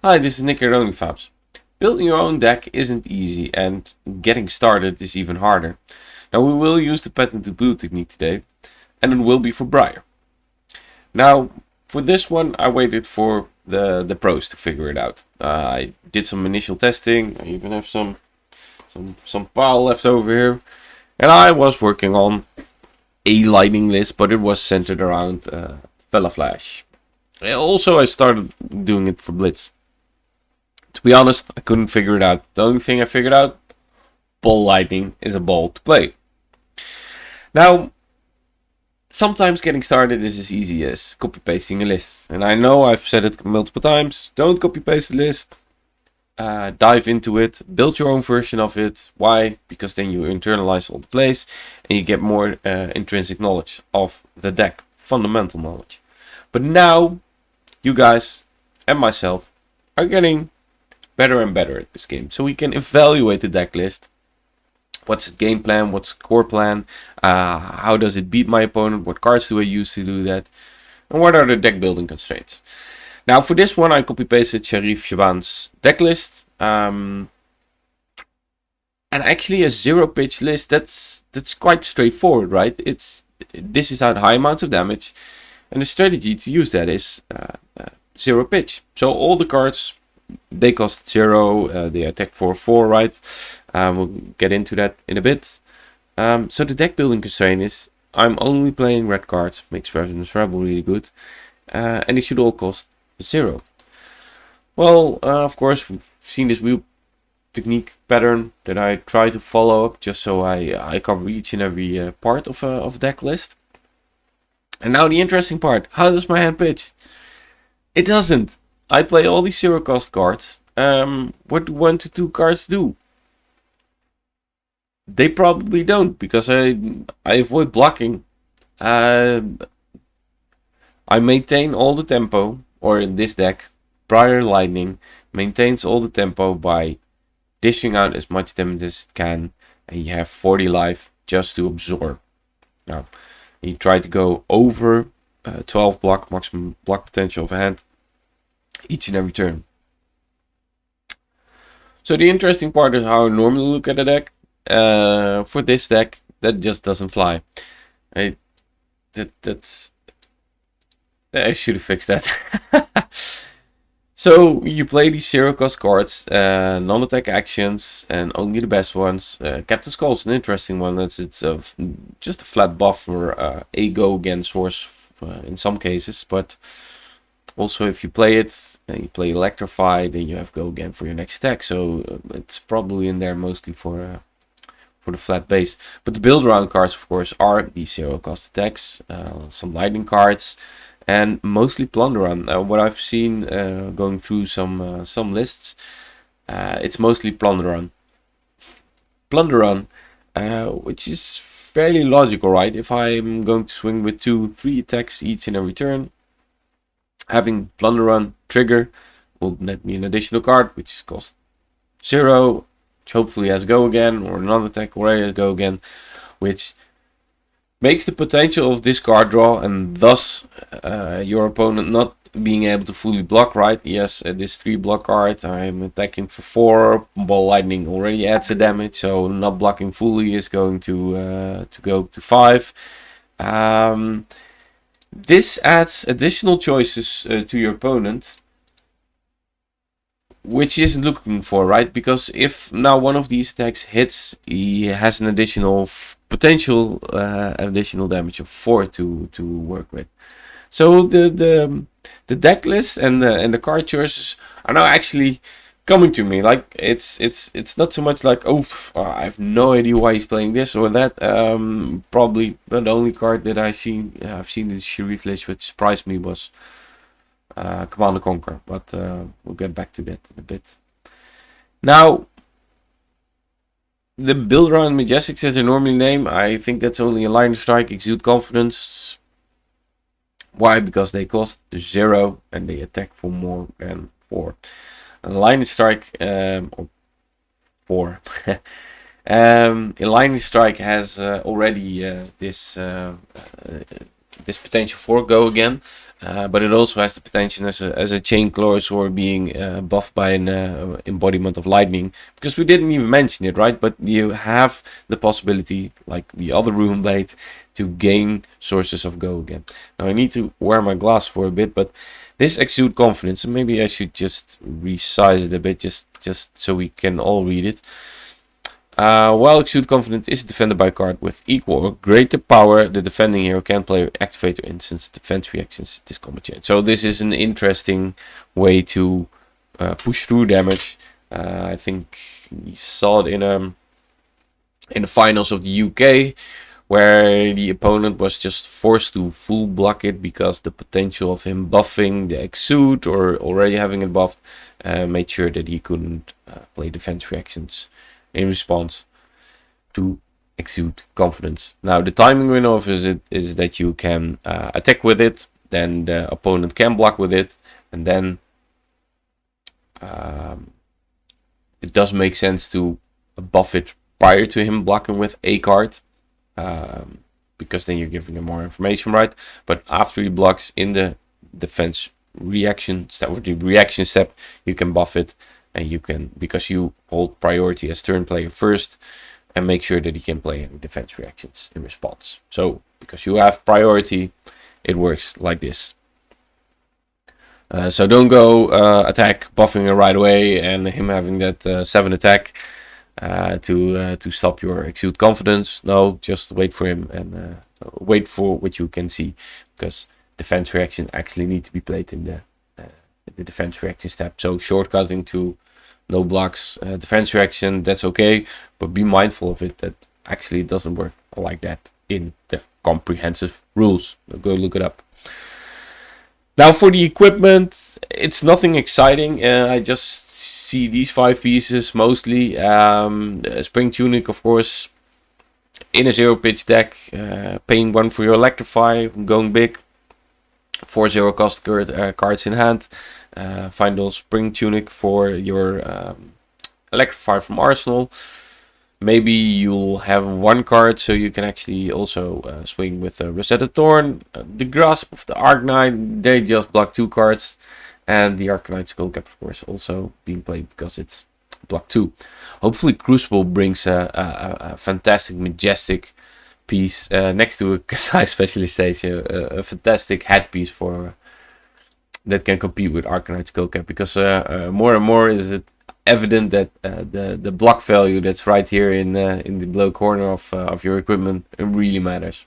Hi, this is Nick here at OnlyFabs. Building your own deck isn't easy, and getting started is even harder. Now we will use the patented build technique today, and it will be for Briar. Now, for this one, I waited for the pros to figure it out. I did some initial testing. I even have some pile left over here, and I was working on a lightning list, but it was centered around Fella Flash. Also, I started doing it for Blitz. To be honest, I couldn't figure it out. The only thing I figured out, ball lightning is a ball to play. Now, sometimes getting started is as easy as copy pasting a list. And I know I've said it multiple times, don't copy paste the list. Dive into it, build your own version of it. Why? Because then you internalize all the plays and you get more intrinsic knowledge of the deck, fundamental knowledge. But now, you guys and myself are getting better and better at this game, so we can evaluate the deck list. What's the game plan? What's the core plan? How does it beat my opponent? What cards do I use to do that? And what are the deck building constraints? Now for this one I copy pasted Sharif Shaban's deck list, and actually a zero pitch list. That's quite straightforward, right? This is out high amounts of damage, and the strategy to use that is zero pitch. So all the cards, they cost 0, they attack for 4, right? We'll get into that in a bit. So the deck building constraint is I'm only playing red cards, makes President's Rebel really good, and they should all cost 0. Well, of course, we've seen this wheel technique pattern that I try to follow up just so I cover each and every part of a deck list. And now the interesting part, how does my hand pitch? It doesn't. I play all these 0 cost cards. What do 1 to 2 cards do? They probably don't, because I avoid blocking. I maintain all the tempo, or in this deck, Briar Lightning maintains all the tempo by dishing out as much damage as it can, and you have 40 life just to absorb. Now, you try to go over 12 block, maximum block potential of a hand, each and every turn. So the interesting part is how I normally look at a deck. For this deck, that just doesn't fly. I should have fixed that. So you play these 0 cost cards, non-attack actions, and only the best ones. Captain Skull is an interesting one. It's just a flat buff for a go again source in some cases, but also if you play it and you play Electrify, then you have go again for your next deck. So it's probably in there mostly for the flat base. But the build around cards, of course, are these 0 cost attacks, some lightning cards, and mostly Plunder Run. What I've seen going through some lists, it's mostly Plunder Run. Plunder Run, which is fairly logical, right? If I'm going to swing with 2-3 attacks each and every turn, having Plunder Run trigger will net me an additional card, which is cost 0, which hopefully has go again, or another attack already has go again, which makes the potential of this card draw, and thus your opponent not being able to fully block, right? Yes, this 3 block card, I'm attacking for 4, Ball Lightning already adds a damage, so not blocking fully is going to go to 5. This adds additional choices to your opponent, which he isn't looking for, right? Because if now one of these attacks hits, he has an additional potential additional damage of 4 to work with. So the deck list and the card choices are now actually coming to me. Like it's not so much like, oh, I have no idea why he's playing this or that. Probably the only card that I've seen in Sharif list which surprised me was Command and Conquer, but we'll get back to that in a bit. Now, the build around Majestics as they normally name, I think that's only a Lightning Strike, Exude Confidence. Why? Because they cost 0 and they attack for more than 4. And Lightning Strike, or 4. Lightning Strike has already this potential for go again. but it also has the potential as a chain clause or being buffed by an embodiment of lightning, because we didn't even mention it, right? But you have the possibility, like the other Ruin Blade, to gain sources of go again. Now I need to wear my glass for a bit, but this Exude Confidence, and maybe I should just resize it a bit, just so we can all read it. While Exude Confidence is defended by a card with equal or greater power, the defending hero can play activate or instance defense reactions this combat chain. So this is an interesting way to push through damage. I think we saw it in the finals of the UK, where the opponent was just forced to full block it because the potential of him buffing the Exude or already having it buffed made sure that he couldn't play defense reactions in response to Exude Confidence. Now the timing window of it is that you can attack with it, then the opponent can block with it, and then it does make sense to buff it prior to him blocking with a card, because then you're giving him more information, right? But after he blocks in the defense reaction step or the reaction step, you can buff it. And you can, because you hold priority as turn player first, and make sure that he can play any defense reactions in response. So, because you have priority, it works like this. So don't go attack buffing it right away and him having that 7 attack to stop your Exude Confidence. No, just wait for him and wait for what you can see, because defense reactions actually need to be played in the defense reaction step. So shortcutting to no blocks defense reaction, that's okay, but be mindful of it, that actually it doesn't work like that in the comprehensive rules. Go look it up. Now for the equipment, it's nothing exciting. I just see these 5 pieces mostly. Spring Tunic, of course, in a 0-pitch deck, paying 1 for your Electrify, going big. 4 0 cost cards in hand. Find those Spring Tunic for your Electrify from Arsenal. Maybe you'll have 1 card, so you can actually also swing with Rosetta Thorn. The Grasp of the Arknight, they just block 2 cards. And the Arcanite Skullcap, of course, also being played because it's block 2. Hopefully Crucible brings a fantastic, majestic piece next to a Kasai Specialist Stage, a fantastic headpiece for that can compete with Arcanite Skullcap, because more and more is it evident that the block value that's right here in the below corner of your equipment, it really matters.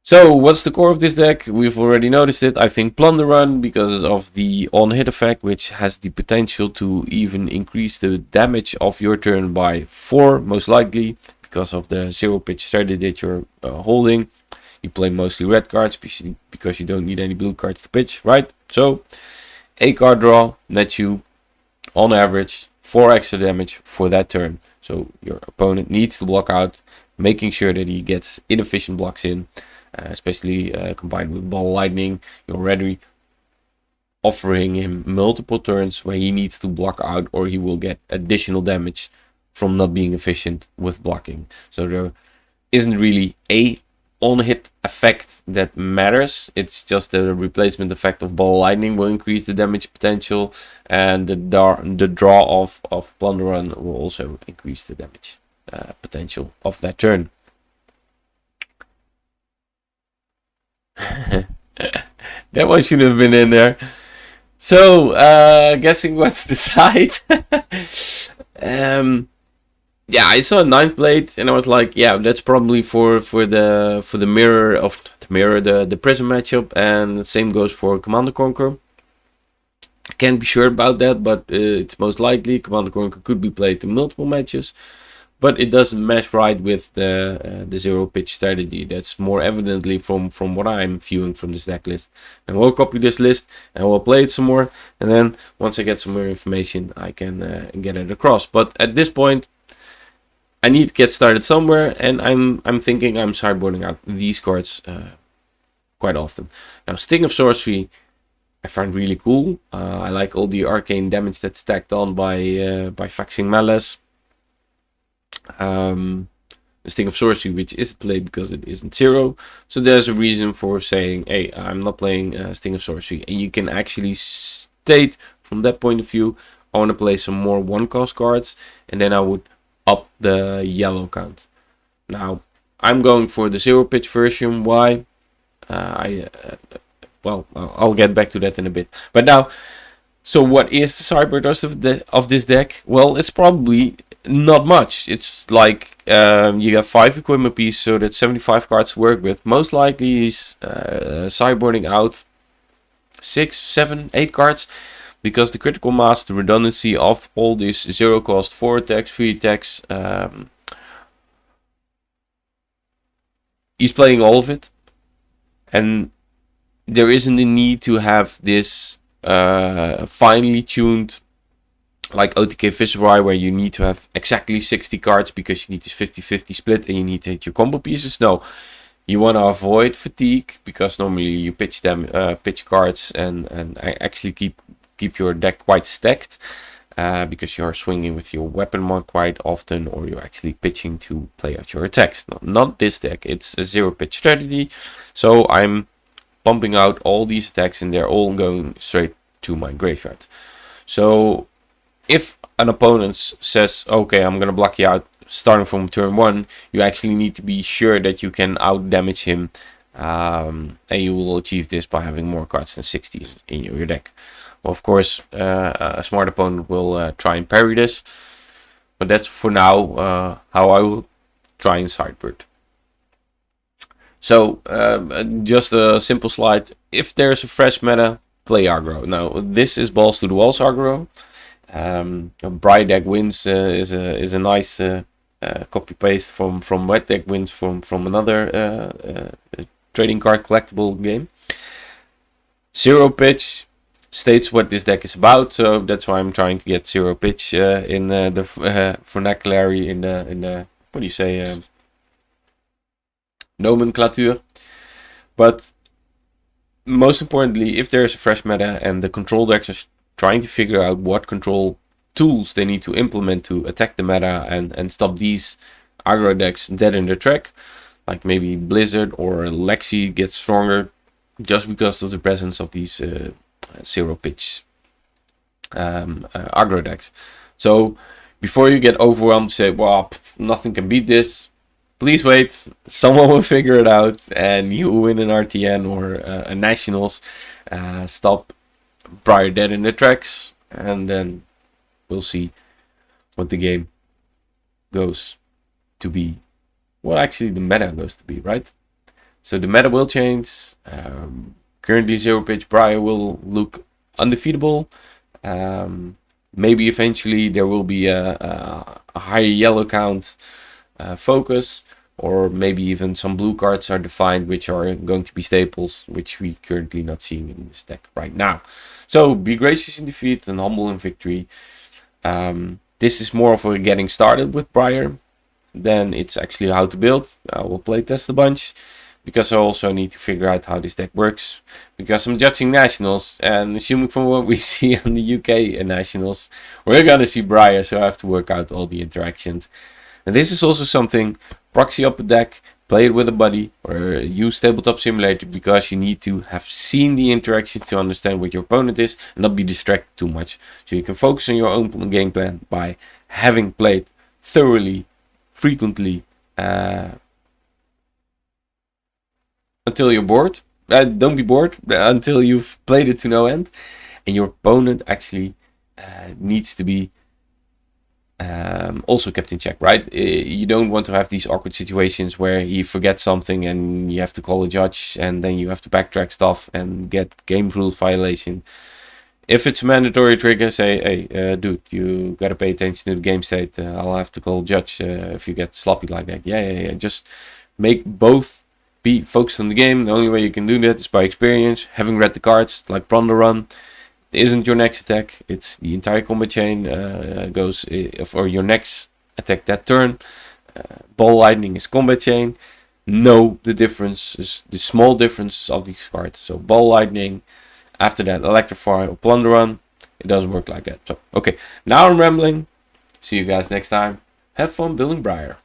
So what's the core of this deck? We've already noticed it. I think Plunder Run, because of the on-hit effect, which has the potential to even increase the damage of your turn by 4, most likely, because of the 0-pitch strategy that you're holding. You play mostly red cards because you don't need any blue cards to pitch, right? So a card draw nets you, on average, 4 extra damage for that turn. So your opponent needs to block out, making sure that he gets inefficient blocks in. Especially combined with Ball Lightning, you're already offering him multiple turns where he needs to block out, or he will get additional damage from not being efficient with blocking. So there isn't really a on-hit effect that matters. It's just the replacement effect of Ball Lightning will increase the damage potential, and the draw of Plunder Run will also increase the damage potential of that turn. That one should have been in there. So, guessing what's the side? Yeah, I saw a 9th blade and I was like, yeah, that's probably for the mirror of the Prism matchup, and the same goes for Command & Conquer. I can't be sure about that, but it's most likely Command & Conquer could be played in multiple matches. But it doesn't mesh right with the 0-pitch strategy. That's more evidently from what I'm viewing from this deck list. And we'll copy this list and we'll play it some more. And then once I get some more information, I can get it across. But at this point, I need to get started somewhere, and I'm thinking I'm sideboarding out these cards quite often. Now, Sting of Sorcery, I find really cool. I like all the arcane damage that's stacked on by Faxing Malice. Sting of Sorcery, which is played because it isn't 0. So there's a reason for saying, hey, I'm not playing Sting of Sorcery. And you can actually state from that point of view, I want to play some more 1-cost cards, and then I would up the yellow count. Now, I'm going for the 0 pitch version. Why? Well, I'll get back to that in a bit. But now, so what is the sideboard of this deck? Well, it's probably not much. It's like you have 5 equipment pieces, so that's 75 cards to work with. Most likely he's sideboarding out 6, 7, 8 cards, because the critical mass, the redundancy of all these 0 cost 4 attacks, 3 attacks, he's playing all of it, and there isn't a need to have this finely tuned like OTK Pitch Briar, where you need to have exactly 60 cards because you need this 50-50 split and you need to hit your combo pieces. No, you want to avoid fatigue, because normally you pitch them, pitch cards, and actually keep your deck quite stacked, because you're swinging with your weapon mark quite often, or you're actually pitching to play out your attacks. No, not this deck. It's a 0 pitch strategy, so I'm pumping out all these attacks and they're all going straight to my graveyard. So if an opponent says, okay, I'm gonna block you out starting from turn 1, you actually need to be sure that you can out damage him, and you will achieve this by having more cards than 60 in your deck. Well, of course, a smart opponent will try and parry this, but that's for now how I will try and sideboard. So just a simple slide. If there's a fresh meta, play aggro. Now this is balls to the walls aggro. A Briar deck wins is a nice copy paste from Wet deck wins from another trading card collectible game. 0 pitch states what this deck is about, so that's why I'm trying to get 0 pitch in the vernacularity, in the what do you say, nomenclature. But most importantly, if there's a fresh meta and the control decks are trying to figure out what control tools they need to implement to attack the meta and stop these aggro decks dead in their track, like maybe Blizzard or Lexi gets stronger just because of the presence of these 0 pitch aggro decks. So before you get overwhelmed, say, well, nothing can beat this, please wait, someone will figure it out and you win an RTN or a Nationals, stop Briar dead in the tracks, and then we'll see what the game goes to be. What actually the meta goes to be, right? So the meta will change. Currently 0 pitch Briar will look undefeatable. Maybe eventually there will be a higher yellow count focus, or maybe even some blue cards are defined which are going to be staples, which we currently not seeing in this deck right now. So be gracious in defeat and humble in victory. This is more of a getting started with Briar than it's actually how to build. I will play test a bunch, because I also need to figure out how this deck works, because I'm judging Nationals, and assuming from what we see on the UK Nationals, we're gonna see Briar, so I have to work out all the interactions. And this is also something, proxy up a deck, play it with a buddy, or use Tabletop Simulator, because you need to have seen the interactions to understand what your opponent is and not be distracted too much. So you can focus on your own game plan by having played thoroughly, frequently, until you're bored. Don't be bored until you've played it to no end, and your opponent actually needs to be also kept in check, right? You don't want to have these awkward situations where he forgets something and you have to call a judge and then you have to backtrack stuff and get game rule violation. If it's a mandatory trigger, say, hey, dude, you gotta pay attention to the game state. I'll have to call a judge if you get sloppy like that. Yeah. Just make both be focused on the game. The only way you can do that is by experience, having read the cards, like Ponder Run. Isn't your next attack, it's the entire combat chain goes for your next attack that turn. Ball Lightning is combat chain. Know the differences, the small differences of these cards. So Ball Lightning, after that Electrify or Plunder Run, it doesn't work like that. So okay, now I'm rambling. See you guys next time. Have fun building Briar.